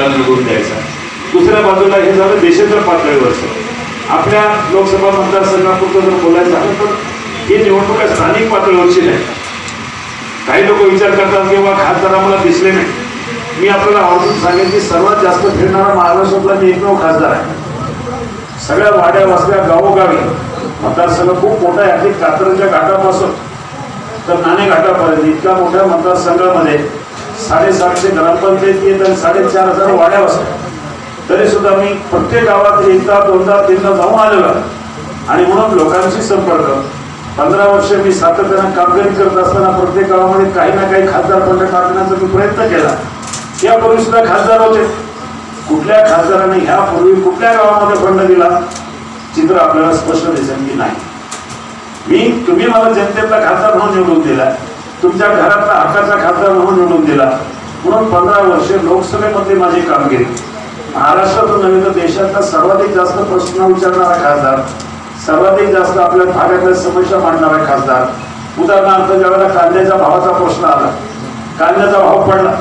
आपल्याला निवडून द्यायचा. दुसऱ्या बाजूला हे झालं देशाच्या पातळीवरचं. आपल्या लोकसभा मतदारसंघापुरतं जर बोलायचं झालं तर ही निवडणूक स्थानिक पातळीवरची नाही. काही लोक विचार करतात की बाबा खासदार आम्हाला दिसले नाही. मी आपल्याला आवर्जून सांगेन की सर्वात जास्त फिरणारा महाराष्ट्रातला मी एकमेव खासदार आहे. सगळ्या वाड्या वस्त्या गावोगावी मतदारसंघ खूप मोठा आहे. अगदी कात्रजच्या घाटापासून तर नाणे घाटापर्यंत इतक्या मोठ्या मतदारसंघामध्ये 750 ग्रामपंचायती आहेत आणि 4500 वाड्या वस्त्या. तरी सुद्धा मी प्रत्येक गावात एकदा दोनदा तीनदा जाऊन आलेलो आहे. आणि म्हणून लोकांशी संपर्क 15 वर्ष मी सातत्यानं कामगिरी करत असताना प्रत्येक गावामध्ये काही ना काही खासदार फंड टाकण्याचा मी प्रयत्न केला. यापूर्वी सुद्धा खासदार होते. कुठल्या खासदाराने ह्यापूर्वी कुठल्या गावामध्ये फंड दिला चित्र आपल्याला स्पष्ट दिसेल की नाही. तुम्ही मला जनतेतला खासदार म्हणून निवडून दिला, तुमच्या घरातला हक्काचा खासदार म्हणून निवडून दिला. म्हणून 15 वर्षे लोकसभेमध्ये माझी कामगिरी महाराष्ट्रातून नव्हे तर देशातला सर्वाधिक जास्त प्रश्न विचारणारा खासदार, सर्वाधिक जास्त आपल्या भागातल्या समस्या मांडणारा खासदार. उदाहरणार्थ ज्यावेळेला कांद्याच्या भावाचा प्रश्न आला, कांद्याचा भाव पडला,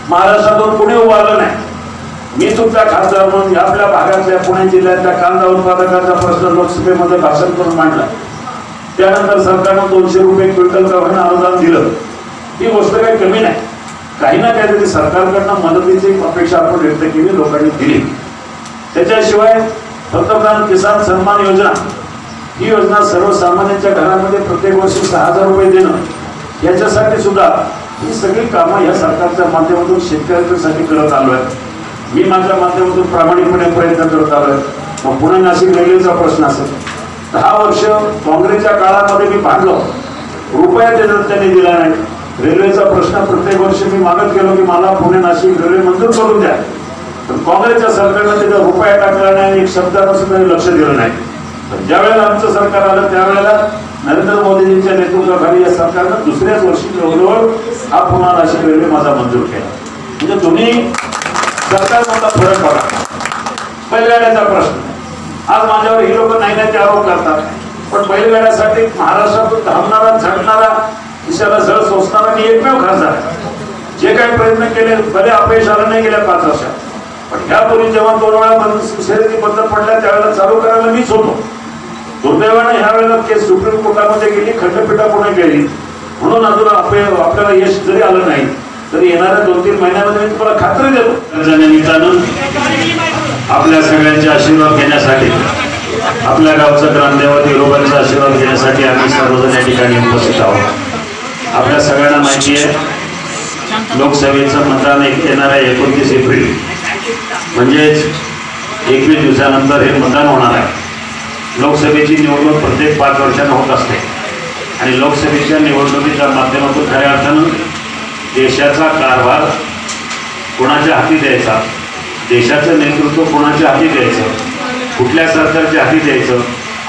महाराष्ट्रातून कुणी उभारलं नाही. मी तुमचा खासदार म्हणून आपल्या भागातल्या पुणे जिल्ह्यातल्या कांदा उत्पादकांचा प्रश्न लोकसभेमध्ये भाषण करून मांडला. त्यानंतर सरकारनं 200 रुपये क्विंटल प्रमाणे अनुदान दिलं. ही गोष्ट काही कमी नाही. काही ना काहीतरी सरकारकडनं मदतीची अपेक्षा आपण व्यक्त केली, लोकांनी दिली. त्याच्याशिवाय पंतप्रधान किसान सन्मान योजना ही योजना सर्वसामान्यांच्या घरामध्ये प्रत्येक वर्षी 6000 रुपये देणं, याच्यासाठी सुद्धा ही सगळी कामं या सरकारच्या माध्यमातून शेतकऱ्यांसाठी करत आलो आहे. मी माझ्या माध्यमातून प्रामाणिकपणे प्रयत्न करत आलोय. मग पुणे नाशिक रेल्वेचा प्रश्न असेल, 10 वर्ष काँग्रेसच्या काळामध्ये मी भांडलो, रुपया त्यांनी दिला नाही. रेल्वेचा प्रश्न प्रत्येक वर्षी मी मागत गेलो की मला पुणे नाशिक रेल्वे मंजूर करून द्या. पण काँग्रेसच्या सरकारनं त्याचा रुपया टाकला नाही, एक शब्दानं सुद्धा लक्ष दिलं नाही. तर ज्या वेळेला आमचं सरकार आलं त्यावेळेला नरेंद्र मोदींच्या नेतृत्वाखाली या सरकारनं दुसऱ्याच वर्षी जवळजवळ हा पुणे नाशिक रेल्वे माझा मंजूर केला. म्हणजे तुम्ही सरकारमधला फरक बघा. बैलगाड्याचा प्रश्न आज माझ्यावर ही लोक नाही ते आरोप करतात, पण बैलगाड्यासाठी महाराष्ट्रातून धावणारा झटणारा दिशाला जळ सोसणारा मी एकमेव खासदार. जे काही प्रयत्न केले भले अपयश आलं नाही गेल्या 5 वर्षात, पण ह्यापूर्वी जेव्हा 2 वेळा शर्यती बंद पडल्या त्यावेळेला चालू करायला मीच होतो. दुर्दैवाने ह्या वेळेला केस सुप्रीम कोर्टामध्ये गेली, खंडपीठापुढे गेली. म्हणून अजून आपल्याला यश जरी आलं नाही तरी येणाऱ्या 2-3 महिन्यामध्ये मी तुम्हाला खात्री देतो. निमित्तानं आपल्या सगळ्यांचे आशीर्वाद घेण्यासाठी, आपल्या गावचं ग्रामदेवत विरोबांचा आशीर्वाद घेण्यासाठी आम्ही सर्वजण या ठिकाणी उपस्थित आहोत. आपल्या सगळ्यांना माहिती आहे लोकसभेचं मतदान येणाऱ्या 29 एप्रिल म्हणजेच 21 दिवसानंतर हे मतदान होणार आहे. लोकसभेची निवडणूक प्रत्येक 5 वर्षांना होत असते आणि लोकसभेच्या निवडणुकीच्या माध्यमातून खऱ्या अर्थानं देशाचा कारभार कोणाच्या हाती द्यायचा, देशाचं नेतृत्व कोणाच्या हाती द्यायचं, कुठल्या सरकारच्या हाती द्यायचं,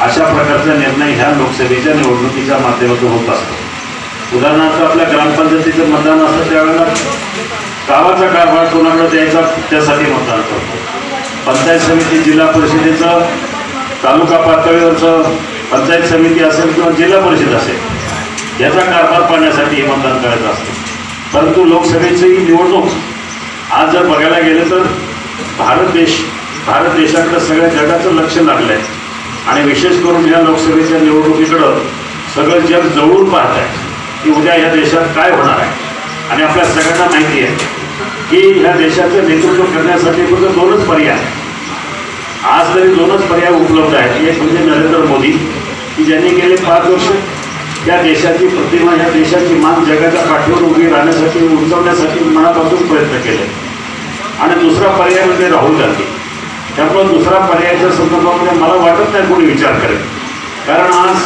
अशा प्रकारचा निर्णय ह्या लोकसभेच्या निवडणुकीच्या माध्यमातून होत असतो. उदाहरणार्थ आपल्या ग्रामपंचायतीचं मतदान असतं त्यावेळेला गावाचा कारभार कोणाकडे द्यायचा त्यासाठी मतदान करतो. पंचायत समिती, जिल्हा परिषदेचं, तालुका पातळीवरचं पंचायत समिती असेल किंवा जिल्हा परिषद असेल याचा कारभार पाहण्यासाठी हे मतदान करायचं असतं. परंतु लोकसभेची निवडणूक आज जर बघायला गेलं तर भारत देशाकडे सगळ्या जगाचं लक्ष लागलं आहे आणि विशेष करून ह्या लोकसभेच्या निवडणुकीकडं सगळं जग जवळून पाहत आहे की उद्या ह्या देशात काय होणार आहे. आणि आपल्या सगळ्यांना माहिती आहे की ह्या देशाचं नेतृत्व करण्यासाठी फक्त 2च पर्याय, आज तरी 2च पर्याय उपलब्ध आहेत. एक म्हणजे नरेंद्र मोदी की ज्यांनी गेले 5 वर्ष या देशाची प्रतिमा, या देशाची मान जगाच्या पाठीवर उभी राहण्यासाठी, उंचवण्यासाठी मनापासून प्रयत्न केले. आणि दुसरा पर्याय म्हणजे राहुल गांधी. त्यामुळे दुसरा पर्यायाच्या संदर्भामध्ये मला वाटत नाही कोणी विचार करेल. कारण आज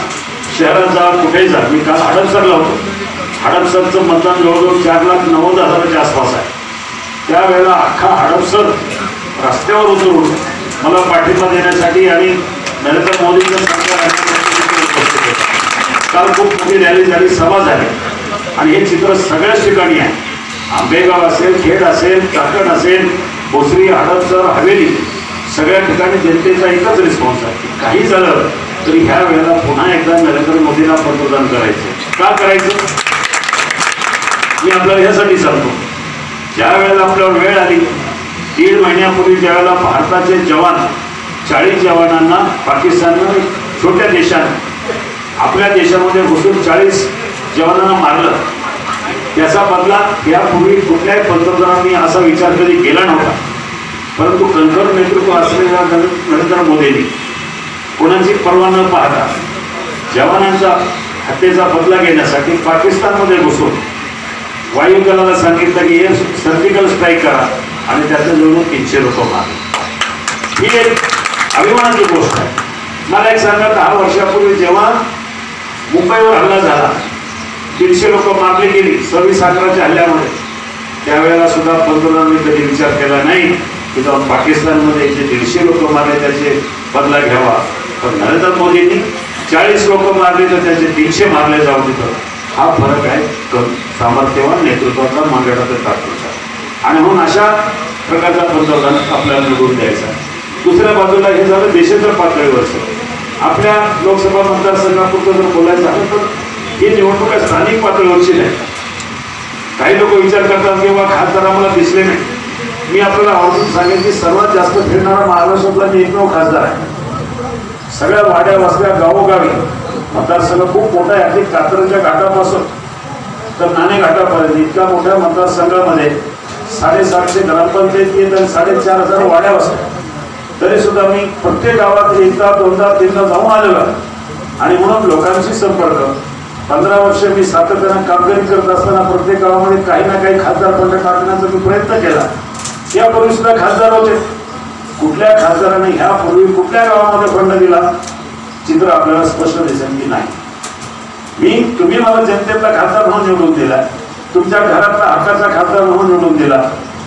शहरात जा, कुठेही जा, मी काल हडपसरला होतो. हडपसरचं मतदान जवळजवळ 4,90,000च्या आसपास आहे. त्यावेळेला अख्खा हडपसर रस्त्यावर उतरून मला पाठिंबा देण्यासाठी आणि नरेंद्र मोदींचं सरकार काल खूप मोठी रॅली झाली, सभा झाली. आणि हे चित्र सगळ्याच ठिकाणी आहे. आंबेगाव असेल, खेड असेल, चाकण असेल, भोसरी, हडपसर, हवेली, सगळ्या ठिकाणी जनतेचा एकच रिस्पॉन्स आहे. काही झालं तरी ह्या वेळेला पुन्हा एकदा नरेंद्र मोदींना पंतप्रधान करायचं. का करायचं मी आपल्याला ह्यासाठी सांगतो ज्या वेळेला आपल्यावर वेळ आली 1.5 महिन्यापूर्वी, ज्यावेळेला भारताचे जवान 40 जवानांना पाकिस्तानने, छोट्या देशाने आपल्या देशामध्ये घुसून 40 जवानांना मारलं, त्याचा बदला यापूर्वी कुठल्याही पंतप्रधानांनी असा विचार कधी केला नव्हता. परंतु कणखर नेतृत्व असलेल्या नरेंद्र मोदींनी कोणाची पर्वा न पाहता जवानांच्या हत्येचा बदला घेण्यासाठी पाकिस्तानमध्ये घुसून वायुदलाला सांगितलं की हे सर्जिकल स्ट्राईक करा आणि त्याचं जवळ 300 लोक मारले. ही एक अभिमानाची गोष्ट आहे. मला एक सांगा, 10 वर्षापूर्वी जेव्हा मुंबईवर हल्ला झाला, 300 लोक मारली गेली 26/11च्या हल्ल्यामध्ये, त्यावेळेला सुद्धा पंतप्रधानांनी कधी विचार केला नाही की जाऊन पाकिस्तानमध्ये जे 150 लोक मारले त्याचे बदला घ्यावा. पण नरेंद्र मोदींनी 40 लोक मारले तर त्याचे 300 मारले जाऊ तिथं. हा फरक आहे सामर्थ्यवान नेतृत्वाचा, मांडण्याचा, ताकदीचा. आणि म्हणून अशा प्रकारचा पंतप्रधान आपल्याला निवडून द्यायचा. दुसऱ्या बाजूला हे झालं देशाच्या पातळीवरचं. आपल्या लोकसभा मतदारसंघापुरतं जर बोलायचं झालं तर ही निवडणूक स्थानिक पातळीवरची नाही. काही लोक विचार करतात की बाबा खासदार आम्हाला दिसले नाही. मी आपल्याला आवर्जून सांगेन की सर्वात जास्त फिरणारा महाराष्ट्रातला मी एकमेव खासदार आहे. सगळ्या वाड्या वस्त्या गावोगावी मतदारसंघ खूप मोठा आहे. अगदी कात्रजच्या घाटापासून तर नाणे घाटापर्यंत इतक्या मोठ्या मतदारसंघामध्ये 750 ग्रामपंचायती आहेत आणि 4500 वाड्या वस्त्या. तरी सुद्धा मी प्रत्येक गावात 1दा 2दा 3दा जाऊन आलेलो आहे. आणि म्हणून लोकांशी संपर्क 15 वर्ष मी सातत्यानं कामगिरी करत असताना प्रत्येक गावामध्ये काही ना काही खासदार फंड टाकण्याचा मी प्रयत्न केला. यापूर्वी सुद्धा खासदार होते. कुठल्या खासदाराने ह्यापूर्वी कुठल्या गावामध्ये फंड दिला चित्र आपल्याला स्पष्ट दिसेल की नाही. तुम्ही मला जनतेतला खासदार म्हणून निवडून दिला, तुमच्या घरातला हक्काचा खासदार म्हणून निवडून दिला.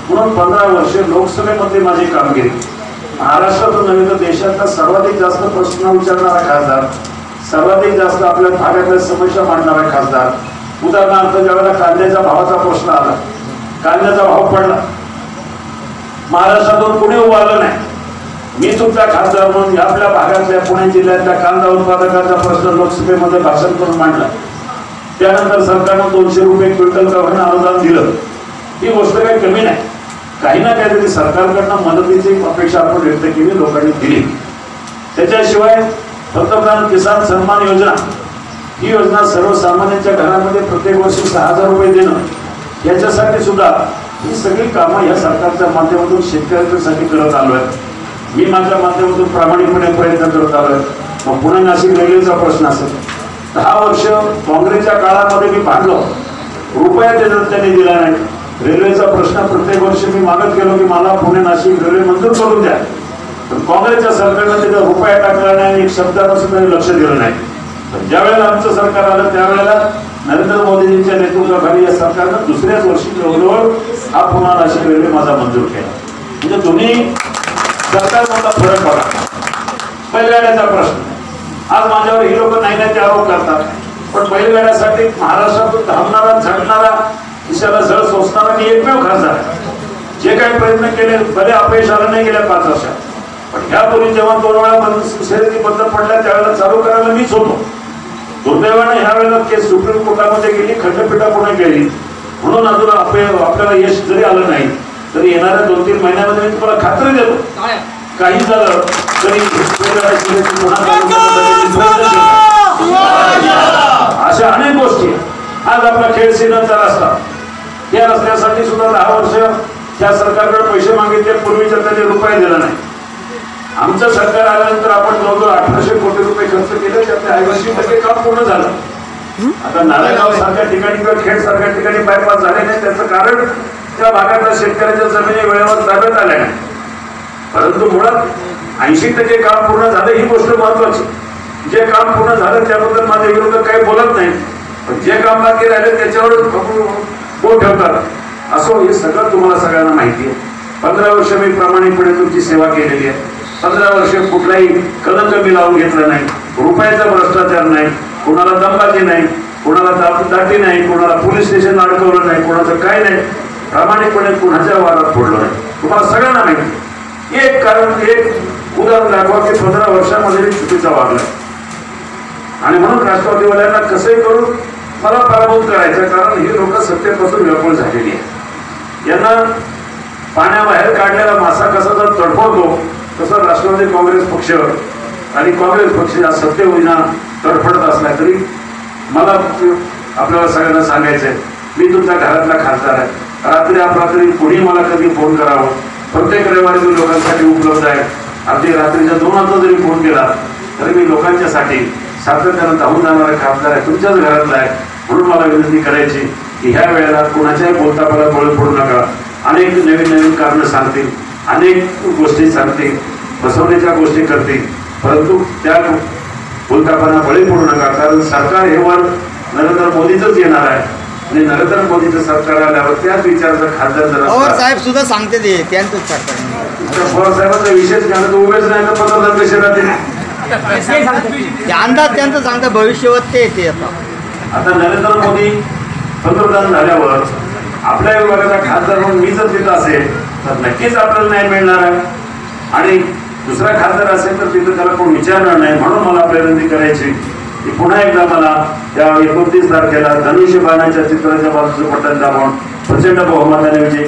म्हणून 15 वर्ष लोकसभेमध्ये माझी कामगिरी, महाराष्ट्रातून नव्हे तर देशातला सर्वाधिक जास्त प्रश्न विचारणारा खासदार, सर्वाधिक जास्त आपल्या भागातल्या समस्या मांडणारा खासदार. उदाहरणार्थ ज्यावेळेला कांद्याच्या भावाचा प्रश्न आला, कांद्याचा भाव पडला, महाराष्ट्रातून कुणी उभं आलं नाही. मी तुमचा खासदार म्हणून आपल्या भागातल्या पुणे जिल्ह्यातल्या कांदा उत्पादकाचा प्रश्न लोकसभेमध्ये भाषण करून मांडला. त्यानंतर सरकारनं 200 रुपये क्विंटल का अनुदान दिलं. ही गोष्ट काही कमी नाही. काही ना काहीतरी सरकारकडनं मदतीची अपेक्षा आपण व्यक्त केली, लोकांनी दिली. त्याच्याशिवाय पंतप्रधान किसान सन्मान योजना, ही योजना सर्वसामान्यांच्या घरामध्ये प्रत्येक वर्षी 6000 रुपये देणं, याच्यासाठी सुद्धा ही सगळी कामं या सरकारच्या माध्यमातून शेतकऱ्यांसाठी करत आलो आहे. मी माझ्या माध्यमातून प्रामाणिकपणे प्रयत्न करत आलोय. मग पुणे नाशिक रेल्वेचा प्रश्न असेल, 10 वर्ष काँग्रेसच्या काळामध्ये मी भांडलो, रुपया त्यांनी दिला नाही. रेल्वेचा प्रश्न प्रत्येक वर्षी मी मागत गेलो की मला पुणे नाशिक रेल्वे मंजूर करून द्या. पण काँग्रेसच्या सरकारनं तिथं रुपया टाकला नाही, एक शब्दानं सुद्धा लक्ष दिलं नाही. पण ज्या वेळेला आमचं सरकार आलं त्यावेळेला नरेंद्र मोदींच्या नेतृत्वाखाली या सरकारनं दुसऱ्याच वर्षी जवळजवळ हा पुणे नाशिक रेल्वे माझा मंजूर केला. म्हणजे तुम्ही सरकारमधला फरक बघा. बैलगाड्याचा प्रश्न, आज माझ्यावर ही लोक नाही ते आरोप करतात, पण बैलगाड्यासाठी महाराष्ट्रातून धावणारा, झटणारा, दिशाला जळ सोसणारा मी एकमेव खासदार आहे. जे काही प्रयत्न केले भले अपयश आलं नाही गेल्या 5 वर्षात. पण ह्यापूर्वी जेव्हा 2 वेळा शर्यती बंद पडल्या त्यावेळेला चालू करायला मीच होतो. दुर्दैवाने ह्या वेळेला केस सुप्रीम कोर्टामध्ये गेली, खंडपीठापुढे गेली. म्हणून अजून आपल्याला यश जरी आलं नाही तरी येणाऱ्या 2-3 महिन्यामध्ये मी तुम्हाला खात्री देतो, काही झालं तरी अशा अनेक गोष्टी. आज आपला खेड सिग्नलचा रस्ता, या रस्त्यासाठी सुद्धा 10 वर्ष त्या सरकारकडे पैसे मागितले, पूर्वीच्या त्यांनी रुपये दिला नाही. आमचं सरकार आल्यानंतर आपण जवळजवळ 1800 कोटी रुपये खर्च केले, त्यातले 80% काम पूर्ण झालं. आता नारायणगाव सारख्या ठिकाणी किंवा खेड सारख्या ठिकाणी बायपास झाले नाही. त्याचं कारण त्या भागातल्या शेतकऱ्याच्या जमिनी वेळेवर ताब्यात आल्या नाही. परंतु मुळात 80% काम पूर्ण झालं, ही गोष्ट महत्वाची. जे काम पूर्ण झालं त्याबद्दल माझ्या विरोधक काही बोलत नाही, पण जे काम बाकी राहिले त्याच्यावर बोट ठेवतात. असो, हे सगळं तुम्हाला सगळ्यांना माहिती आहे. 15 वर्ष मी प्रामाणिकपणे तुमची सेवा केलेली आहे. 15 वर्ष कुठलाही कलंक मी लावून घेतला नाही, रुपयाचा भ्रष्टाचार नाही, कोणाला दमबाजी नाही, कोणाला दाटी नाही, कोणाला पोलीस स्टेशन अडकवलं नाही, कोणाचं काय नाही. प्रामाणिकपणे कुणाच्या वादात फोडलं नाही. तुम्हाला सगळ्यांना माहिती. एक कारण, एक उदाहरण दाखवा की 15 वर्षामध्ये मी चुकीचा वागला आणि म्हणून राष्ट्रवादीवाल्यांना कसंही करून मला पराभूत करायचं, कारण ही लोक सत्तेपासून व्याकुळ झालेली आहे. यांना पाण्याबाहेर काढलेला मासा कसा जर तडफडतो तसं राष्ट्रवादी काँग्रेस पक्ष आणि काँग्रेस पक्ष या सत्तेविना तडफडत असला तरी मला आपल्याला सगळ्यांना सांगायचंय, मी तुमच्या घरातला खासदार आहे. रात्री अपरात्री कोणी मला कधी फोन करावं, प्रत्येक रविवारी मी लोकांसाठी उपलब्ध आहे. अगदी रात्रीच्या 2 वाजता जरी फोन केला तरी मी लोकांच्यासाठी सातत्यानं धावून जाणारा खासदार आहे, तुमच्याच घरातला आहे. म्हणून मला विनंती करायची की ह्या वेळेला कोणाच्याही बोलतापला बळी पडू नका. अनेक नवीन नवीन कारणं सांगतील, अनेक गोष्टी सांगतील, फसवण्याच्या गोष्टी करतील, परंतु त्या बोलतापणा बळी पडू नका. कारण सरकार हे वर नरेंद्र मोदीचंच येणार आहे आणि नरेंद्र मोदीचं सरकार आल्यावर त्याच विचाराचा खासदार जर पवार साहेब सुद्धा सांगते ते त्यांचंच सरकार. पवार साहेबांचा विशेष घ्यायला तर उभेच नाही तर पंतप्रधान कसे राहतील. अंदाज त्यांचं सांगतं भविष्यवत ते येते. आता नरेंद्र मोदी पंतप्रधान झाल्यावर आपल्या विभागाचा खासदार म्हणून मी जर तिथं असेल तर नक्कीच आपल्याला न्याय मिळणार आहे आणि दुसरा खासदार असेल तर तिथं त्याला कोण विचारणार नाही. म्हणून मला विनंती करायची की पुन्हा एकदा मला त्या 29 तारखेला धनुष्यबाणाच्या चित्राच्या बाजूचं बटन दाबून प्रचंड बहुमताने विजय